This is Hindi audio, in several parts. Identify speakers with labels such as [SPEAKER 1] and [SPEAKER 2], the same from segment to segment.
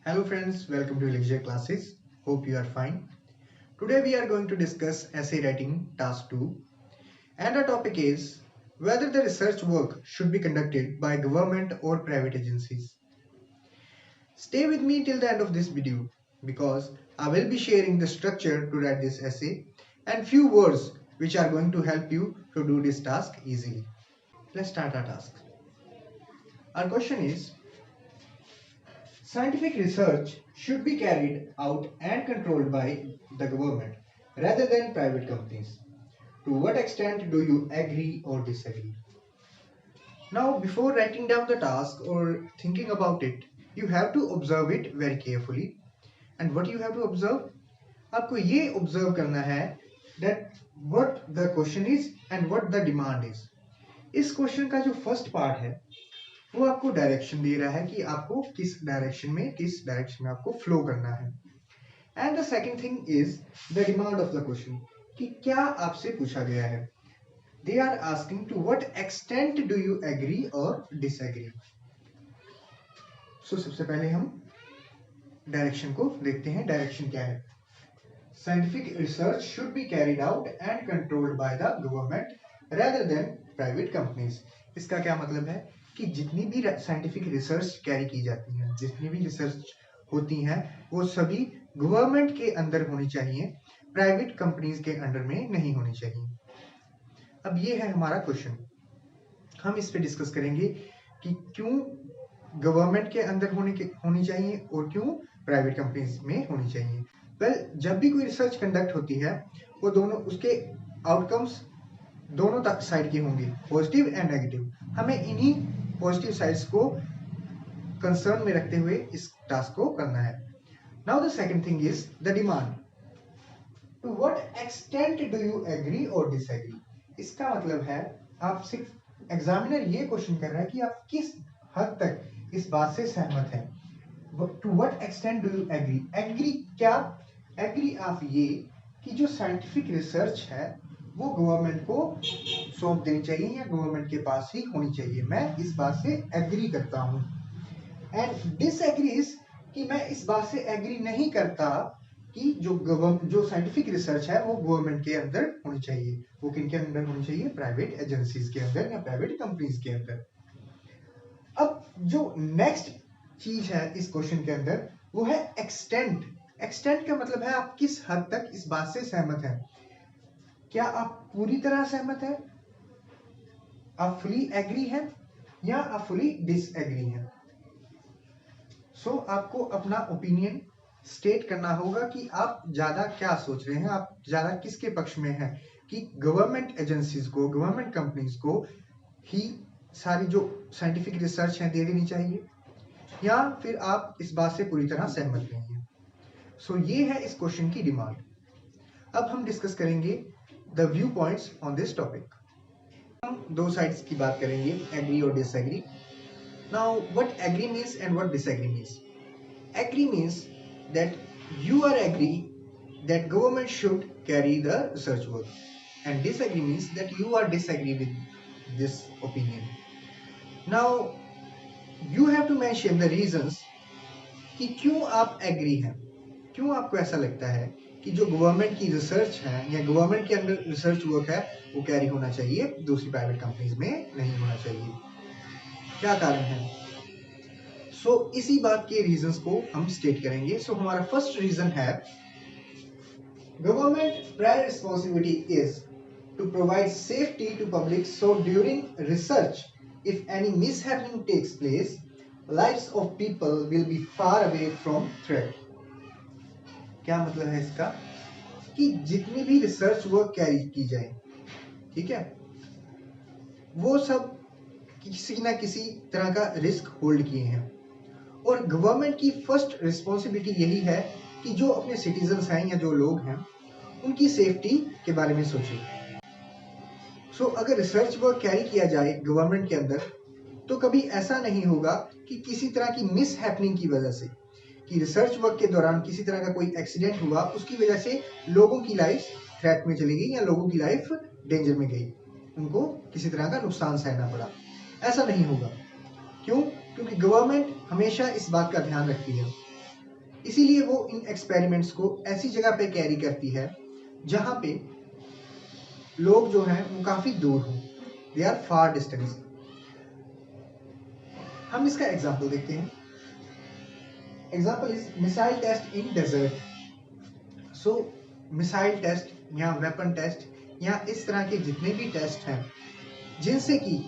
[SPEAKER 1] Hello friends, welcome to Lecture Classes. Hope you are fine. Today we are going to discuss essay writing task 2 and our topic is whether the research work should be conducted by government or private agencies. Stay with me till the end of this video because I will be sharing the structure to write this essay and few words which are going to help you to do this task easily. Let's start our task. Our question is, scientific research should be carried out and controlled by the government rather than private companies. To what extent do you agree or disagree? Now, before writing down the task or thinking about it, you have to observe it very carefully. And what you have to observe? आपको ये observe करना है that what the question is and what the demand is. इस question का जो first part है वो आपको डायरेक्शन दे रहा है कि आपको किस डायरेक्शन में आपको फ्लो करना है and the second thing is the demand of the question कि क्या आपसे पूछा गया है they are asking to what extent do you agree और डिसएग्री सो सबसे पहले हम डायरेक्शन को देखते हैं डायरेक्शन क्या है scientific research should be carried out and controlled by the government rather than private companies इसका क्या मतलब है कि जितनी भी साइंटिफिक रिसर्च कैरी की जाती है जितनी भी रिसर्च होती हैं वो सभी गवर्नमेंट के अंदर होनी चाहिए प्राइवेट कंपनीज के अंडर में नहीं होनी चाहिए अब ये है हमारा क्वेश्चन हम इस पे डिस्कस करेंगे कि क्यों गवर्नमेंट के अंदर होनी चाहिए और क्यों प्राइवेट कंपनीज में होनी चाहिए जब भी कोई रिसर्च कंडक्ट होती है वो दोनों उसके आउटकम्स दोनों साइड के होंगे पॉजिटिव एंड नेगेटिव हमें इन्हीं पॉजिटिव साइड्स को कंसर्न में रखते हुए इस टास्क को करना है now the second thing is the demand to what extent do you agree और डिसएग्री इसका मतलब है आप सिर्फ एग्जामिनर ये क्वेश्चन कर रहा है कि आप किस हद तक इस बात से सहमत हैं to what extent do you agree agree क्या एग्री आप ये कि जो साइंटिफिक रिसर्च है वो गवर्नमेंट को सौंप देनी चाहिए या गवर्नमेंट के पास ही होनी चाहिए मैं इस बात से एग्री करता हूं एंड डिसएग्रीज कि मैं इस बात से एग्री नहीं करता कि जो साइंटिफिक रिसर्च है वो गवर्नमेंट के अंदर होनी चाहिए वो किनके अंदर होनी चाहिए प्राइवेट एजेंसीज के अंदर या प्राइवेट कंपनीज के अंदर अब जो नेक्स्ट चीज है इस क्वेश्चन के अंदर वो है एक्सटेंट एक्सटेंट का मतलब है आप किस हद तक इस बात से सहमत हैं क्या आप पूरी तरह सहमत हैं आप फुली एग्री हैं या आप फुली डिसएग्री हैं सो आपको अपना ओपिनियन स्टेट करना होगा कि आप ज्यादा क्या सोच रहे हैं आप ज्यादा किसके पक्ष में हैं कि गवर्नमेंट एजेंसीज को गवर्नमेंट कंपनीज को ही सारी जो साइंटिफिक रिसर्च है दे देनी चाहिए या फिर आप इस बात से पूरी तरह सहमत नहीं हैं सो ये है इस क्वेश्चन की डिमांड अब हम डिस्कस करेंगे the viewpoints on this topic हम दो साइड्स की बात करेंगे एग्री और disagree now what agree means and what disagree means agree means that you are agree that government should carry the research work and disagree means that you are disagree with this opinion now you have to mention the reasons कि क्यों आप एग्री हैं क्यों आपको ऐसा लगता है कि जो गवर्नमेंट की रिसर्च है या गवर्नमेंट के अंदर रिसर्च वर्क है वो कैरी होना चाहिए दूसरी प्राइवेट कंपनीज में नहीं होना चाहिए क्या कारण है सो इसी बात के रीजंस को हम स्टेट करेंगे सो हमारा फर्स्ट रीजन है government primary responsibility is to provide safety to public so during research if any mishappening takes place lives of people will be far away from threat क्या मतलब है इसका कि जितनी भी रिसर्च वर्क कैरी की जाए ठीक है वो सब किसी ना किसी तरह का रिस्क होल्ड किए हैं और गवर्नमेंट की फर्स्ट रिस्पॉन्सिबिलिटी यही है कि जो अपने सिटीजन्स हैं या जो लोग हैं उनकी सेफ्टी के बारे में सोचे सो अगर रिसर्च वर्क कैरी किया जाए गवर्नमेंट के अंदर तो कभी ऐसा नहीं होगा कि किसी तरह की मिस हैपनिंग की वजह से कि रिसर्च वर्क के दौरान किसी तरह का कोई एक्सीडेंट हुआ उसकी वजह से लोगों की लाइफ थ्रेट में चली गई या लोगों की लाइफ डेंजर में गई उनको किसी तरह का नुकसान सहना पड़ा ऐसा नहीं होगा क्यों क्योंकि गवर्नमेंट हमेशा इस बात का ध्यान रखती है इसीलिए वो इन एक्सपेरिमेंट्स को ऐसी जगह पे कैरी करती है जहां पे लोग जो हैं वो काफी दूर हों, दे आर फार डिस्टेंस। हम इसका एग्जाम्पल देखते हैं। Example is missile test in desert. So missile test या वेपन टेस्ट या इस तरह के जितने भी टेस्ट हैं जिनसे कि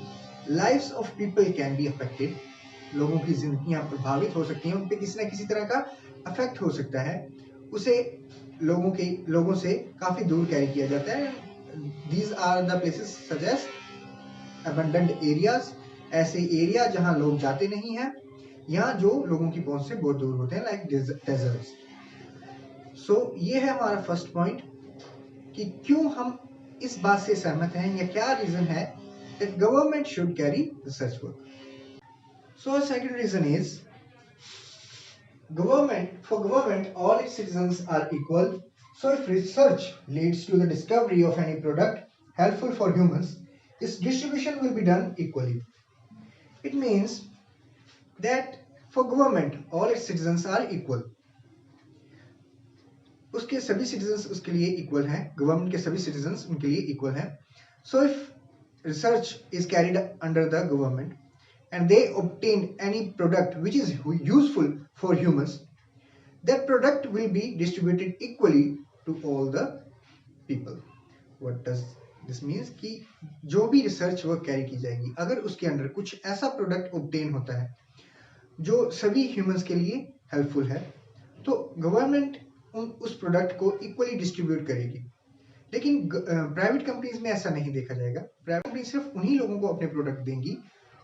[SPEAKER 1] lives of people can be affected, लोगों की जिंदगियां प्रभावित हो सकती हैं, उन पे किसी ना किसी तरह का अफेक्ट हो सकता है, उसे लोगों से काफी दूर कैरी किया जाता है। These are the places such as abundant areas, ऐसे एरिया जहां लोग जाते नहीं हैं या जो लोगों की पहुंच से बहुत दूर होते हैं, लाइक डेजर्ट्स। सो ये है हमारा फर्स्ट पॉइंट कि क्यों हम इस बात से सहमत हैं या क्या रीजन है that government should carry research work. So a second reason is for government all its citizens are equal. So if research leads to the discovery of any product helpful for humans, its distribution will be done equally. It means that for government all its citizens are equal. उसके सभी सिटीजन्स उसके लिए इक्वल हैं, गवर्नमेंट के सभी सिटीजन्स उनके लिए इक्वल हैं। So if research is carried under the government and they obtained any product which is useful for humans, that product will be distributed equally to all the people. What does this means कि जो भी रिसर्च वर्क कैरी की जाएगी अगर उसके अंदर कुछ ऐसा प्रोडक्ट ऑब्टेन होता है जो सभी ह्यूमंस के लिए हेल्पफुल है, तो गवर्नमेंट उस प्रोडक्ट को इक्वली डिस्ट्रीब्यूट करेगी। लेकिन प्राइवेट कंपनीज में ऐसा नहीं देखा जाएगा। प्राइवेट कंपनी सिर्फ उन्हीं लोगों को अपने प्रोडक्ट देंगी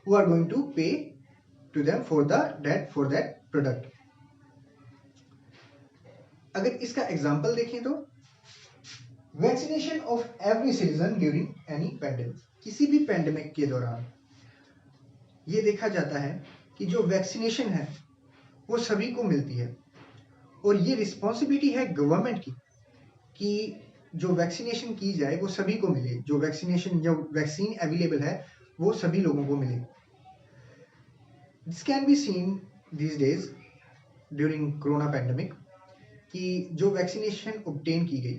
[SPEAKER 1] who are going to pay to them for that product. अगर इसका एग्जांपल देखें तो vaccination of every citizen during any pandemic, किसी भी पैंडेमिक के दौरान ये देखा जाता है कि जो वैक्सीनेशन है वो सभी को मिलती है और ये रिस्पॉन्सिबिलिटी है गवर्नमेंट की कि जो वैक्सीनेशन की जाए वो सभी को मिले, जो वैक्सीन अवेलेबल है वो सभी लोगों को मिले। This can be seen these days during corona pandemic कि जो वैक्सीनेशन ऑब्टेन की गई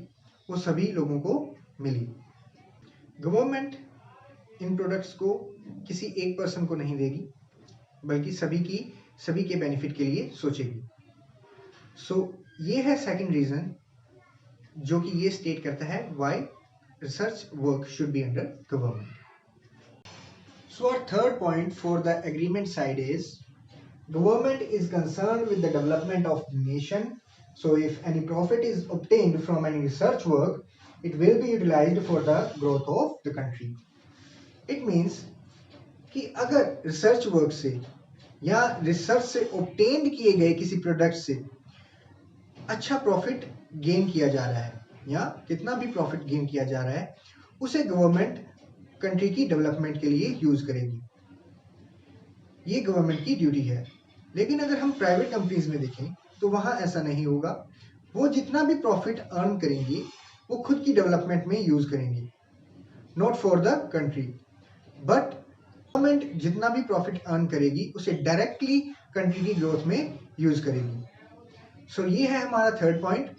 [SPEAKER 1] वो सभी लोगों को मिली। गवर्नमेंट इन प्रोडक्ट्स को किसी एक पर्सन को नहीं देगी बल्कि सभी के बेनिफिट के लिए सोचेगी। सो ये है सेकंड रीजन जो कि ये स्टेट करता है why research work should be under government. So our third point for the agreement side is government is concerned with the development of the nation. So if any profit is obtained from any research work it will be utilized for the growth of the country. It means कि अगर रिसर्च वर्क से या रिसर्च से ऑब्टेन्ड किए गए किसी प्रोडक्ट से अच्छा प्रॉफिट गेन किया जा रहा है या कितना भी प्रॉफिट गेन किया जा रहा है उसे गवर्नमेंट कंट्री की डेवलपमेंट के लिए यूज करेगी। ये गवर्नमेंट की ड्यूटी है। लेकिन अगर हम प्राइवेट कंपनीज में देखें तो वहां ऐसा नहीं होगा। वो जितना भी प्रॉफिट अर्न करेंगी वो खुद की डेवलपमेंट में यूज करेंगी, not for the country. But government जितना भी प्रॉफिट अर्न करेगी उसे डायरेक्टली कंट्री की ग्रोथ में यूज करेगी। सो ये है हमारा third point.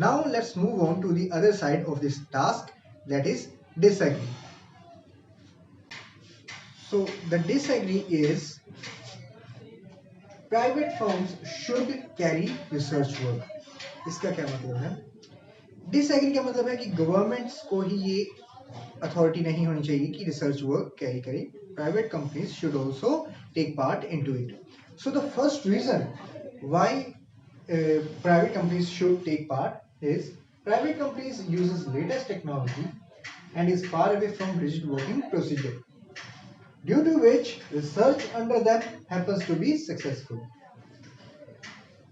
[SPEAKER 1] Now let's move on to the other side of this task, that is disagree. So the disagree is private firms should carry research work. इसका क्या मतलब है? Disagree का मतलब है कि गवर्नमेंट्स को ही ये अथॉरिटी नहीं होनी चाहिए कि रिसर्च वर्क कैरी करे। Private companies should also take part into it. So the first reason why private companies should take part is private companies uses latest technology and is far away from rigid working procedure, due to which research under them happens to be successful.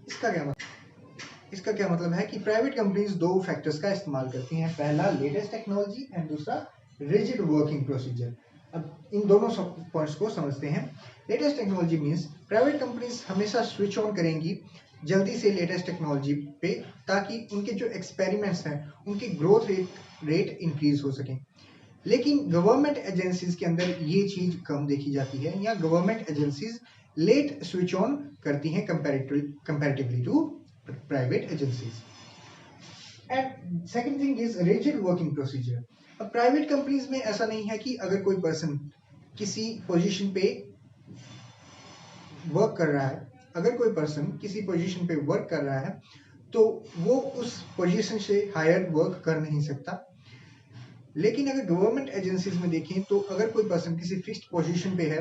[SPEAKER 1] इसका क्या मतलब है कि प्राइवेट कंपनीज दो फैक्टर्स का इस्तेमाल करती हैं, पहला लेटेस्ट टेक्नोलॉजी एंड दूसरा रिजिड वर्किंग प्रोसीजर। अब इन दोनों पॉइंट्स को समझते हैं। Latest technology means private companies हमेशा स्विच ऑन करेंगी जल्दी से लेटेस्ट टेक्नोलॉजी पे ताकि उनके जो एक्सपेरिमेंट्स हैं उनकी ग्रोथ रेट इंक्रीज हो सके। लेकिन गवर्नमेंट एजेंसीज के अंदर ये चीज कम देखी जाती है या government agencies late switch on करती हैं comparatively to private agencies. And second thing is rigid working procedure. अब प्राइवेट कंपनीज में ऐसा नहीं है कि अगर कोई पर्सन किसी पोजीशन पे वर्क कर रहा है, अगर कोई पर्सन किसी पोजीशन पे वर्क कर रहा है तो वो उस पोजीशन से हायर वर्क कर नहीं सकता। लेकिन अगर गवर्नमेंट एजेंसीज में देखें तो अगर कोई पर्सन किसी फिक्स्ड पोजीशन पे है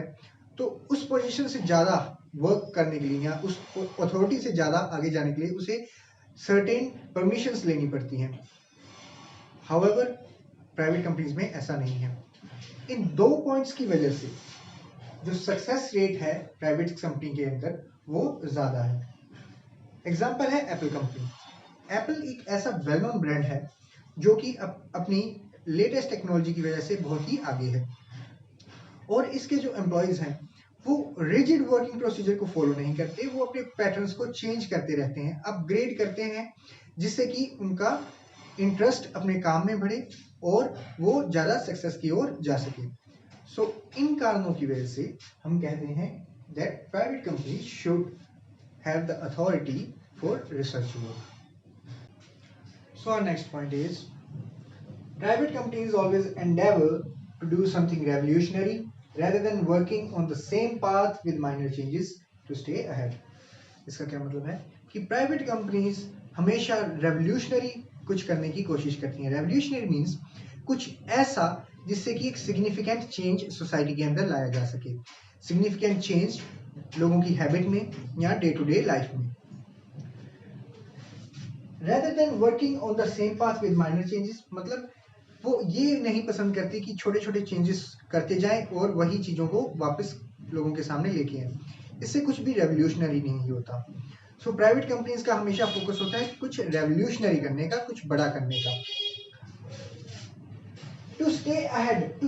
[SPEAKER 1] तो उस पोजीशन से ज़्यादा वर्क करने के लिए या उस अथॉरिटी से ज़्यादा आगे जाने के लिए उसे सर्टेन परमिशंस लेनी पड़ती हैं। हाउएवर प्राइवेट कंपनीज में ऐसा नहीं है। इन दो पॉइंट्स की वजह से जो सक्सेस रेट है प्राइवेट कंपनी के अंदर वो ज़्यादा है। एग्जाम्पल है एप्पल कंपनी। एप्पल एक ऐसा वेल नोन ब्रांड है जो कि अपनी लेटेस्ट टेक्नोलॉजी की वजह से बहुत ही आगे है, और इसके जो एम्प्लॉयज हैं वो रिजिड वर्किंग प्रोसीजर को फॉलो नहीं करते, वो अपने पैटर्न्स को चेंज करते रहते हैं, अपग्रेड करते हैं, जिससे कि उनका इंटरेस्ट अपने काम में बढ़े और वो ज़्यादा सक्सेस की ओर जा सके। सो इन कारणों की वजह से हम कहते हैं that private company should have the authority for research work. So our next point is private companies always endeavor to do something revolutionary rather than working on the same path with minor changes to stay ahead. इसका क्या मतलब है कि प्राइवेट कंपनीज हमेशा रेवोल्यूशनरी कुछ करने की कोशिश करती हैं। रेवोल्यूशनरी मीन्स कुछ ऐसा जिससे कि एक सिग्निफिकेंट चेंज सोसाइटी के अंदर लाया जा सके, सिग्निफिकेंट चेंज लोगों की हैबिट में या डे टू डे लाइफ में। rather than working on the same path with minor changes, मतलब वो ये नहीं पसंद करती कि छोटे छोटे चेंजेस करते जाएं और वही चीज़ों को वापस लोगों के सामने लेके आए। इससे कुछ भी रेवोल्यूशनरी नहीं होता। सो प्राइवेट कंपनीज का हमेशा फोकस होता है कुछ रेवोल्यूशनरी करने का, कुछ बड़ा करने का। टू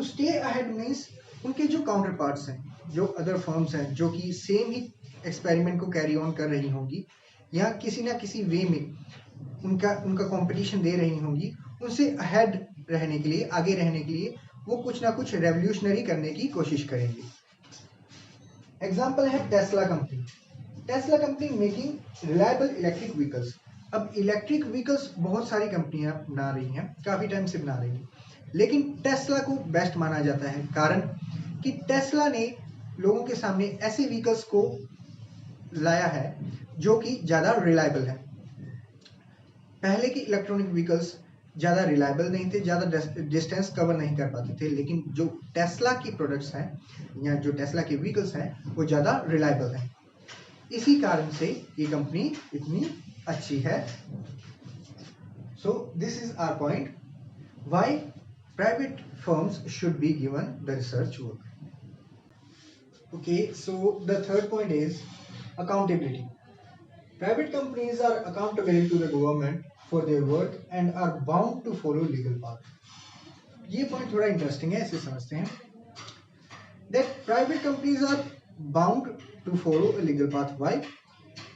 [SPEAKER 1] स्टे अहेड मीन्स उनके जो काउंटर पार्ट्स हैं, जो अदर फर्म्स हैं जो कि सेम ही एक्सपेरिमेंट को कैरी ऑन कर रही होंगी या किसी ना किसी वे में उनका कंपटीशन दे रही होंगी, उनसे अहेड रहने के लिए, आगे रहने के लिए वो कुछ ना कुछ रेवोल्यूशनरी करने की कोशिश करेंगे। एग्जाम्पल है Tesla company. Tesla company making reliable electric vehicles. अब इलेक्ट्रिक व्हीकल्स बहुत सारी कंपनियां बना रही हैं, काफ़ी टाइम से बना रही हैं, लेकिन टेस्ला को बेस्ट माना जाता है, कारण कि टेस्ला ने लोगों के सामने ऐसे व्हीकल्स को लाया है जो कि ज़्यादा रिलायबल है। पहले के इलेक्ट्रॉनिक व्हीकल्स ज़्यादा रिलायबल नहीं थे, ज़्यादा डिस्टेंस कवर नहीं कर पाते थे, लेकिन जो टेस्ला की प्रोडक्ट्स हैं या जो टेस्ला के व्हीकल्स हैं वो ज़्यादा रिलायबल हैं। इसी कारण से ये कंपनी इतनी अच्छी है। So this is our point why private firms should be given the research work. Okay, so the third point is accountability. Private companies are accountable to the government for their work and are bound to follow legal path. ये पॉइंट थोड़ा इंटरेस्टिंग है, इसे समझते हैं। That private companies are bound to follow a legal path. Why?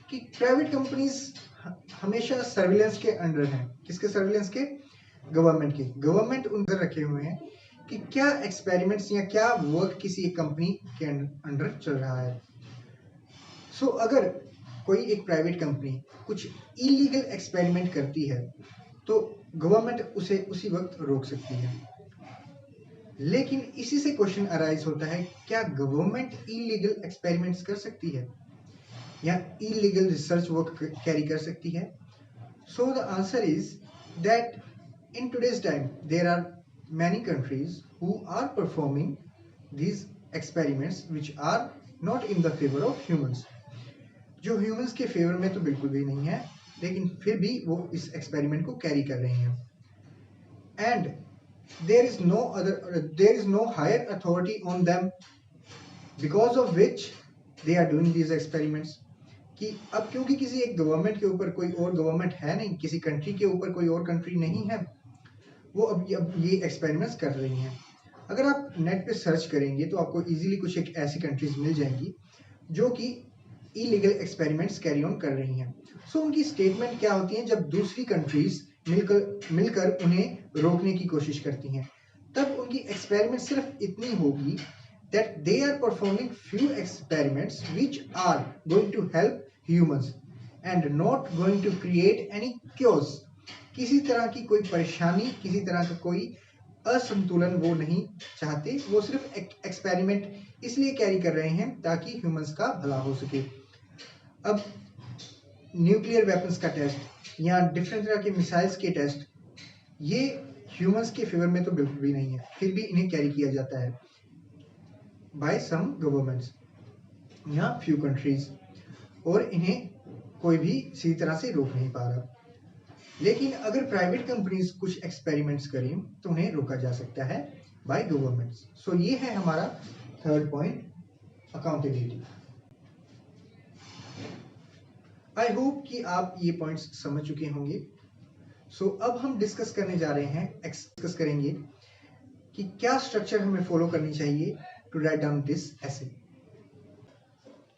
[SPEAKER 1] कि प्राइवेट कंपनीज हमेशा सर्विलेंस के अंडर हैं। किसके सर्विलेंस के? गवर्नमेंट के। गवर्नमेंट उनसे रखे हुए हैं कि क्या एक्सपेरिमेंट्स या क्या वर्क किसी एक कंपनी के अंडर चल रहा है। सो अगर कोई एक प्राइवेट कंपनी कुछ इलीगल एक्सपेरिमेंट करती है तो गवर्नमेंट उसे उसी वक्त रोक सकती है। लेकिन इसी से क्वेश्चन अराइज होता है, क्या गवर्नमेंट इलीगल एक्सपेरिमेंट्स कर सकती है या इलीगल रिसर्च वर्क कैरी कर सकती है? So the answer is that in today's time there are many countries who are performing these experiments which are not in the favour of humans. जो ह्यूमंस के फेवर में तो बिल्कुल भी नहीं है, लेकिन फिर भी वो इस एक्सपेरिमेंट को कैरी कर रहे हैं। And there is no higher authority on them because of which they are doing these experiments. कि अब क्योंकि किसी एक गवर्नमेंट के ऊपर कोई और गवर्नमेंट है नहीं, किसी कंट्री के ऊपर कोई और कंट्री नहीं है, वो अब ये एक्सपेरिमेंट्स कर रही हैं। अगर आप नेट पे सर्च करेंगे तो आपको इजीली कुछ एक ऐसी कंट्रीज मिल जाएंगी जो कि इलीगल एक्सपेरिमेंट्स कैरी ऑन कर रही हैं। सो उनकी स्टेटमेंट क्या होती है? जब दूसरी कंट्रीज मिलकर उन्हें रोकने की कोशिश करती हैं, तब उनकी एक्सपेरिमेंट सिर्फ इतनी होगी that they are performing few experiments which are going to help humans and not going to create any chaos. किसी तरह की कोई परेशानी, किसी तरह का कोई असंतुलन वो नहीं चाहते, वो सिर्फ एक्सपेरिमेंट इसलिए कैरी कर रहे हैं ताकि ह्यूमंस का भला हो सके। अब न्यूक्लियर वेपन्स का टेस्ट या डिफरेंट तरह के मिसाइल्स के टेस्ट, ये ह्यूमंस के फेवर में तो बिल्कुल भी नहीं है, फिर भी इन्हें कैरी किया जाता है बाय सम गवर्नमेंट्स या फ्यू कंट्रीज, और इन्हें कोई भी सही तरह से रोक नहीं पा रहा। लेकिन अगर प्राइवेट कंपनीज कुछ एक्सपेरिमेंट्स करें तो उन्हें रोका जा सकता है बाय गवर्नमेंट्स। सो ये है हमारा third point, accountability. I hope कि आप ये पॉइंट्स समझ चुके होंगे। सो अब हम डिस्कस करने जा रहे हैं, डिस्कस करेंगे कि क्या स्ट्रक्चर हमें फॉलो करनी चाहिए to write down this essay.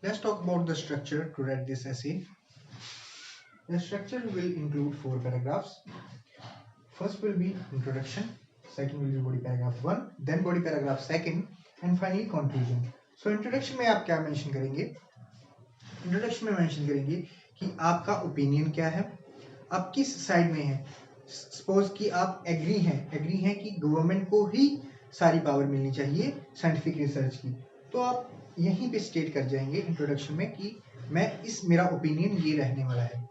[SPEAKER 1] Let's talk about the structure to write this essay. The structure will include 4 paragraphs. First will be introduction, second will be body paragraph 1, then body paragraph 2, and finally conclusion. So introduction में आप क्या mention करेंगे? Introduction में mention करेंगे कि आपका opinion क्या है, आप किस side में हैं। Suppose कि आप agree हैं कि government को ही सारी power मिलनी चाहिए scientific research की, तो आप यहीं पे state कर जाएंगे introduction में कि मेरा opinion ये रहने वाला है।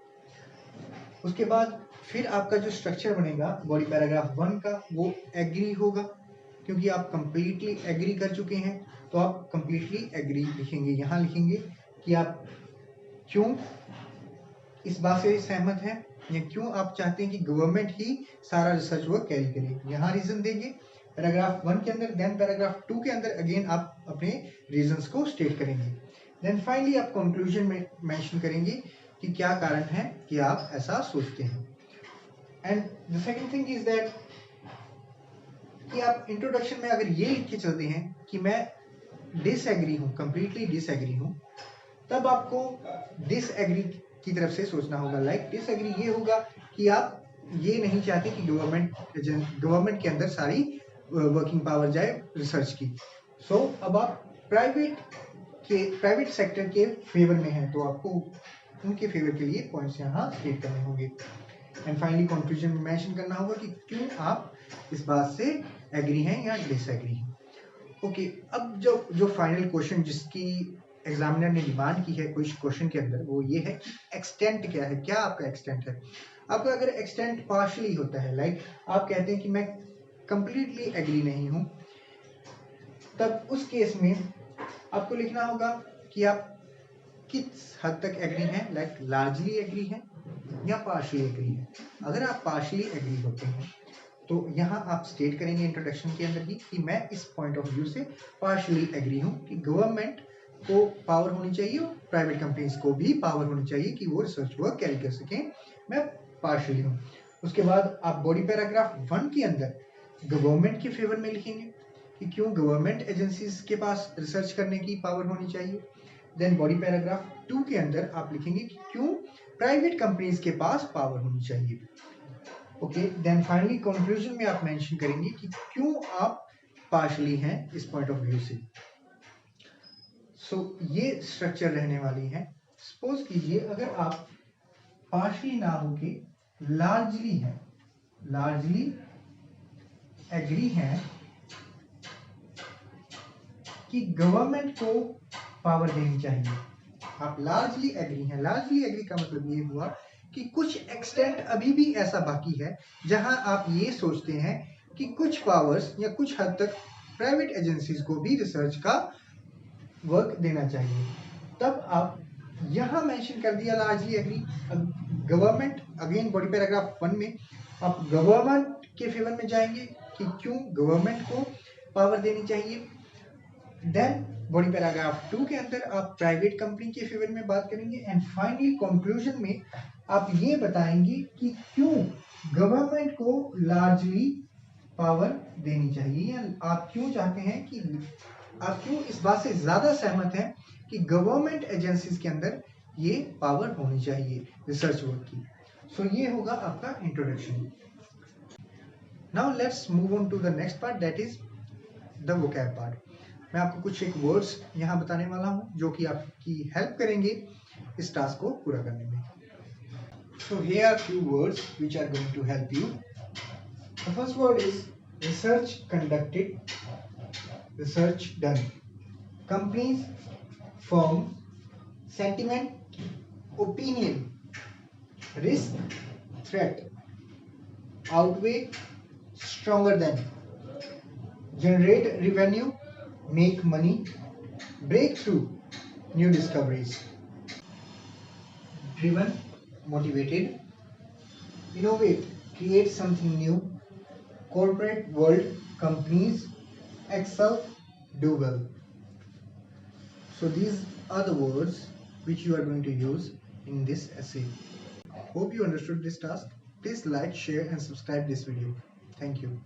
[SPEAKER 1] उसके बाद फिर आपका जो स्ट्रक्चर बनेगा बॉडी पैराग्राफ 1 का, वो एग्री होगा, क्योंकि आप कंप्लीटली एग्री कर चुके हैं, तो आप कंप्लीटली एग्री लिखेंगे। यहाँ लिखेंगे कि आप क्यों इस बात से सहमत हैं या क्यों आप चाहते हैं कि गवर्नमेंट ही सारा रिसर्च वर्क कैरी करे। यहाँ रीजन देंगे पैराग्राफ 1 के अंदर, देन पैराग्राफ 2 के अंदर अगेन आप अपने रीजंस को स्टेट करेंगे। देन फाइनली आप कंक्लूजन में मेंशन करेंगे कि क्या कारण है कि आप ऐसा सोचते हैं। And the second thing is that कि आप इंट्रोडक्शन में अगर ये लिख के चलते हैं कि मैं डिसएग्री हूं, कंप्लीटली डिसएग्री हूं, तब आपको डिसएग्री की तरफ से सोचना होगा। लाइक डिसएग्री ये होगा कि आप ये नहीं चाहते कि गवर्नमेंट के अंदर सारी वर्किंग पावर जाए रिसर्च की। सो अब आप प्राइवेट सेक्टर के फेवर में हैं, तो आपको उनके फेवर के लिए पॉइंट्स यहाँ स्टेट करने होंगे। एंड फाइनली कंक्लूजन में मेंशन करना होगा कि क्यों आप इस बात से एग्री हैं या डिसएग्री हैं। ओके, अब जो फाइनल क्वेश्चन जिसकी एग्जामिनर ने डिमांड की है कुछ क्वेश्चन के अंदर, वो ये है कि एक्सटेंट क्या है, क्या आपका एक्सटेंट है। आपका अगर एक्सटेंट पार्शली होता है, लाइक आप कहते हैं कि मैं कंप्लीटली एग्री नहीं हूं, तब उस केस में आपको लिखना होगा कि आप किस हद तक एग्री हैं, लाइक लार्जली एग्री हैं या पार्शियली एग्री हैं। अगर आप पार्शियली एग्री होते हैं तो यहाँ आप स्टेट करेंगे इंट्रोडक्शन के अंदर ही कि मैं इस पॉइंट ऑफ व्यू से पार्शियली एग्री हूँ कि गवर्नमेंट को पावर होनी चाहिए और प्राइवेट कंपनीज को भी पावर होनी चाहिए कि वो रिसर्च वर्क कैरी कर सकें, मैं पार्शियली हूँ। उसके बाद आप बॉडी पैराग्राफ 1 के अंदर गवर्नमेंट के फेवर में लिखेंगे कि क्यों गवर्नमेंट एजेंसीज के पास रिसर्च करने की पावर होनी चाहिए। देन बॉडी पैराग्राफ 2 के अंदर आप लिखेंगे कि क्यों प्राइवेट कंपनीज के पास पावर होनी चाहिए। ओके, देन फाइनली कंक्लूजन में आप मेंशन करेंगे कि क्यों आप पार्शली हैं इस पॉइंट ऑफ व्यू से। सो ये स्ट्रक्चर रहने वाली है। सपोज कीजिए अगर आप पार्शली ना होके लार्जली हैं, लार्जली एग्री हैं कि गवर्नमेंट को पावर देनी चाहिए। आप लार्जली एग्री हैं, लार्जली एग्री का मतलब ये हुआ कि कुछ एक्सटेंट अभी भी ऐसा बाकी है जहां आप ये सोचते हैं कि कुछ पावर्स या कुछ हद तक प्राइवेट एजेंसीज को भी रिसर्च का वर्क देना चाहिए। तब आप यहाँ मेंशन कर दिया largely agree. Government again body paragraph 1 में आप गवर्नमेंट के फेवर में जाएंगे कि क्यों गवर्नमेंट को पावर देनी चाहिए। देन बॉडी पैराग्राफ 2 के अंदर आप प्राइवेट कंपनी के फेवर में बात करेंगे। एंड फाइनली कंक्लूजन में आप ये बताएंगे कि क्यों गवर्नमेंट को लार्जली पावर देनी चाहिए, या आप क्यों चाहते हैं कि आप क्यों इस बात से ज्यादा सहमत हैं कि गवर्नमेंट एजेंसीज के अंदर ये पावर होनी चाहिए रिसर्च वर्क की। सो ये होगा आपका introduction. Now let's move on to the next part, that is the vocab part. मैं आपको कुछ एक वर्ड्स यहाँ बताने वाला हूँ जो कि आपकी हेल्प करेंगे इस टास्क को पूरा करने में. So here are few words which are going to help you. The first word is research conducted, research done. Companies, firm, sentiment, opinion, risk, threat, outweigh, stronger than, generate revenue, make money, breakthrough, new discoveries, driven, motivated, innovate, create something new, corporate world, companies, excel, do well. So these are the words which you are going to use in this essay. Hope you understood this task. Please like, share and subscribe this video. Thank you.